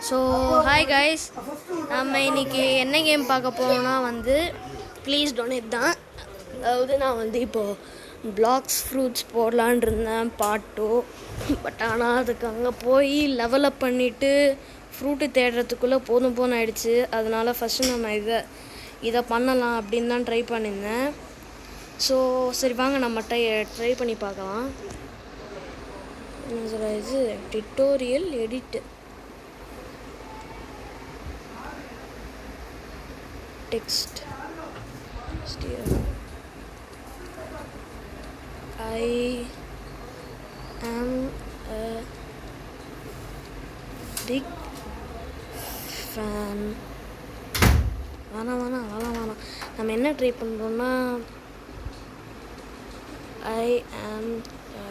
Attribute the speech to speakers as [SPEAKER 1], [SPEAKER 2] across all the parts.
[SPEAKER 1] So hi guys, நம்ம இன்னைக்கு என்ன கேம் பார்க்க போகிறோம்னா ப்ளீஸ் டொனேட் தான். அதாவது நான் இப்போது பிளாக்ஸ் ஃப்ரூட்ஸ் போடலான் இருந்தேன் பார்ட் 2. பட் ஆனால் அதுக்கு அங்கே போய் லெவலப் பண்ணிவிட்டு ஃப்ரூட்டு தேடுறதுக்குள்ளே போதும் ஆயிடுச்சு. அதனால் ஃபஸ்ட்டு நம்ம இதை பண்ணலாம் அப்படின்னு தான் ட்ரை பண்ணியிருந்தேன். ஸோ சரி வாங்க நம்ம ட்ரை பண்ணி பார்க்கலாம். இது tutorial edit text here. I am a big fan. வேணாம் நம்ம என்ன ட்ரை பண்ணுறோன்னா I am a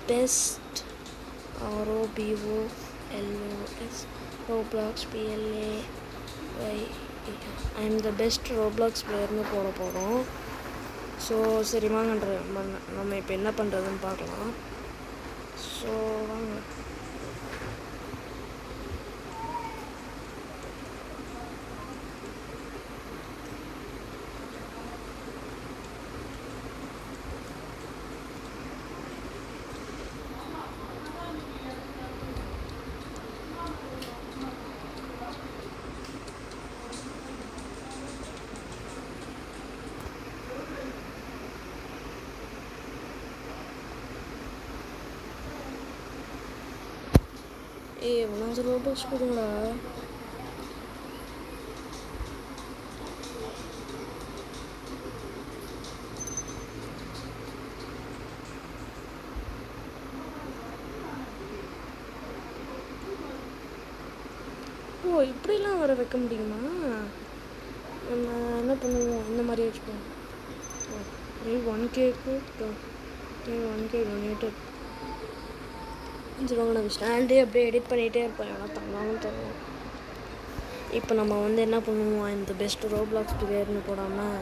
[SPEAKER 1] best ROBOLOX Roblox PLA I am the best Roblox பிளேயர்னு போட போகிறோம். ஸோ சரி வாங்க நம்ம இப்போ என்ன பண்ணுறதுன்னு பார்க்கலாம். ஸோ வாங்க. எவ்வளோ ரோபாக்ஸ் கொடுங்களா? ஓ இப்படிலாம் வர வைக்க முடியுமா? நம்ம என்ன பண்ணுவோம், இந்த மாதிரி வச்சுப்போம். 1K donated. நம்ம ஸ்டாண்டே அப்படியே எடிட் பண்ணிகிட்டே இருப்போம். எவ்வளோ தந்தாலும் தருவோம். இப்போ நம்ம என்ன பண்ணுவோம், இந்த பெஸ்ட் ரோப்ளாக்ஸ் பிளேயர்னு போடாமல்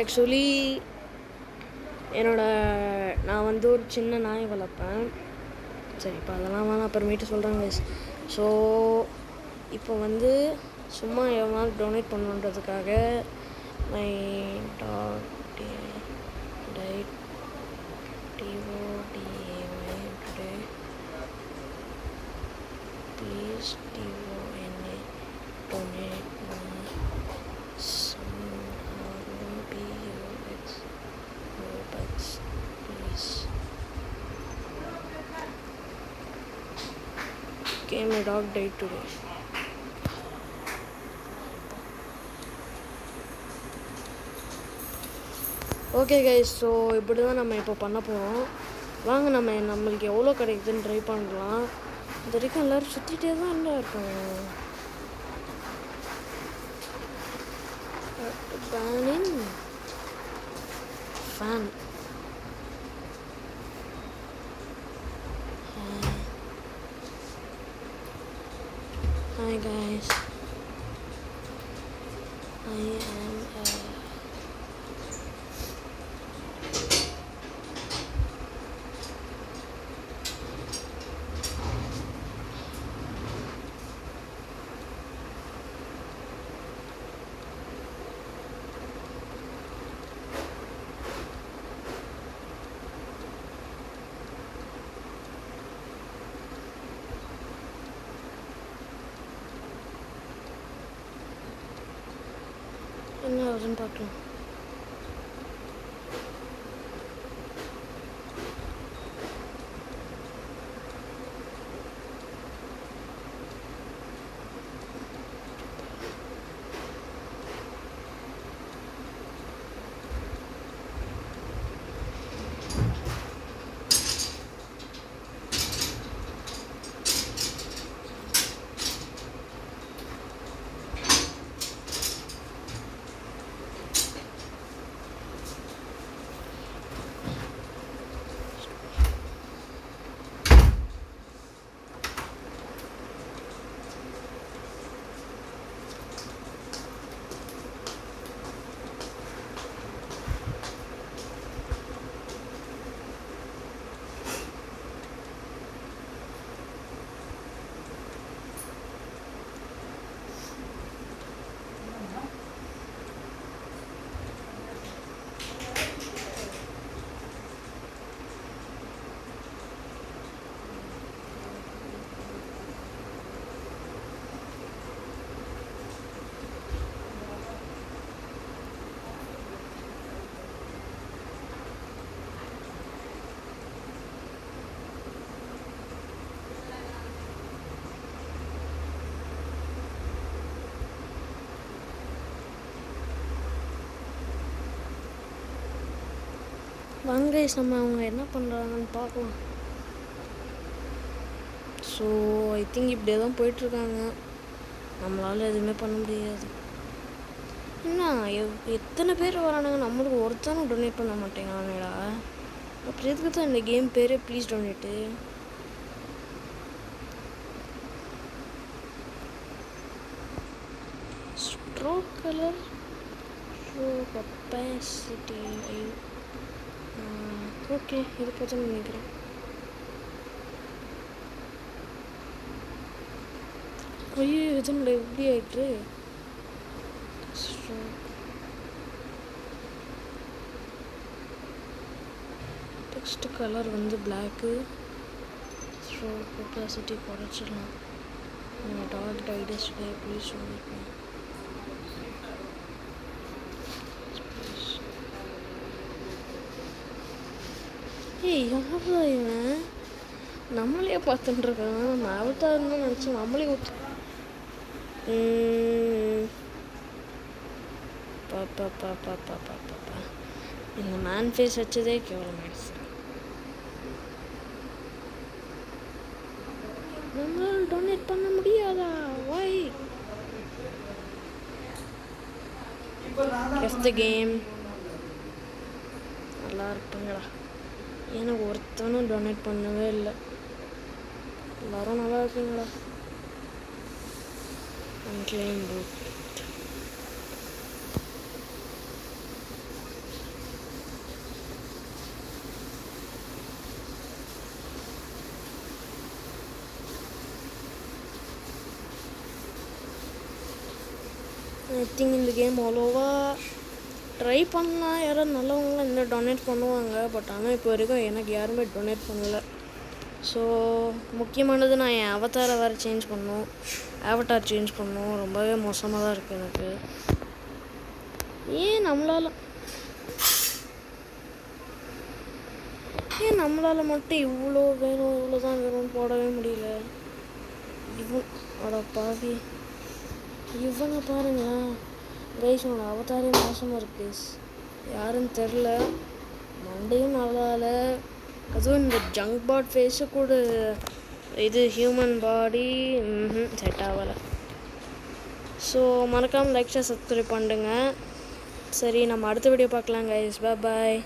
[SPEAKER 1] ஆக்சுவலி நான் ஒரு சின்ன நாய் வளர்ப்பேன். சரி இப்போ அதெல்லாம் வேணாம், அப்புறமேட்டு சொல்கிறேங்க. ஸோ இப்போ சும்மா எவ்வளோ டொனேட் பண்ணுன்றதுக்காக my dog died TODAY today please DONA donate some Robux please. Okay, my dog died today. Okay guys, so இப்படி தான் நம்ம இப்போ பண்ண போகிறோம். வாங்க நம்மளுக்கு எவ்வளோ கிடைக்குதுன்னு ட்ரை பண்ணலாம். இது வரைக்கும் எல்லோரும் சுற்றிட்டே தான் இருக்காங்க. பேனின் fan hi guys, I am என்ன வருதுன்னு பார்க்கலாம். வாங்க கைஸ், நம்ம அவங்க என்ன பண்ணுறாங்கன்னு பார்க்கலாம். ஸோ ஐ திங்க் இப்படியே தான் போயிட்டுருக்காங்க. நம்மளால் எதுவுமே பண்ண முடியாது. என்ன எத்தனை பேர் வரானுங்க, நம்மளுக்கு ஒருத்தனும் டொனேட் பண்ண மாட்டேங்கிறானுடா. அப்புறம் எதுக்கு தான் இந்த கேம் பேர் please donate. Stroke colour show capacity. Okay, இதை பார்த்து நினைக்கிறேன். ஐயோ, எதுவும் எப்படி ஆயிட்டு. டெக்ஸ்ட் கலர் வந்து பிளாக்கு. ஸோ கெப்பாசிட்டி குறைச்சிடலாம். டாக் டைடஸ் ப்ளீஸ் சொல்லியிருக்கேன். ஏய், யாரா இவன்? நம்மளே பார்த்துட்டு இருக்காங்க. நம்ம அவதாரன்னு நினச்சி நம்மளே பாப்பா இந்த மேன் ஃபேஸ் வச்சதே கேவலமாயிடுச்சு. நம்மளால் டொனேட் பண்ண முடியாதா? வை எஃப் த கேம் நல்லா இருப்பாங்கடா. எனக்கு ஒருத்தனும் டொனேட் பண்ணவே இல்லை. எல்லாரும் நல்லா இருக்குங்களா? unclaimed root. I think இந்த கேம் அவ்வளோவா ட்ரை பண்ணலாம். யாரும் நல்லவங்களாம் இந்த டொனேட் பண்ணுவாங்க. பட் ஆனால் இப்போ வரைக்கும் எனக்கு யாருமே டொனேட் பண்ணலை. ஸோ முக்கியமானது, நான் என் அவதாரை வேறு சேஞ்ச் பண்ணணும். அவதார் சேஞ்ச் பண்ணணும். ரொம்பவே மோசமாக தான் இருக்குது எனக்கு. ஏன் நம்மளால் மட்டும் இவ்வளோ வேணும், இவ்வளோ தான் வேணும்னு போடவே முடியல. அட பாவி, இவனை பாருங்களேன் கைஸ். உன்னோட அவதாரே மோசமாக இருக்கு. யாருன்னு தெரில, மண்டையும் நல்லா இல்லை. அதுவும் இந்த ஜங்க் பாட் ஃபேஸு கூட இது ஹியூமன் பாடி செட் ஆகலை. ஸோ மறக்காமல் லைக் ஷேர் சப்ஸ்கிரைப் பண்ணுங்க. சரி, நம்ம அடுத்த வீடியோ பார்க்கலாம் கைஸ். பாய்.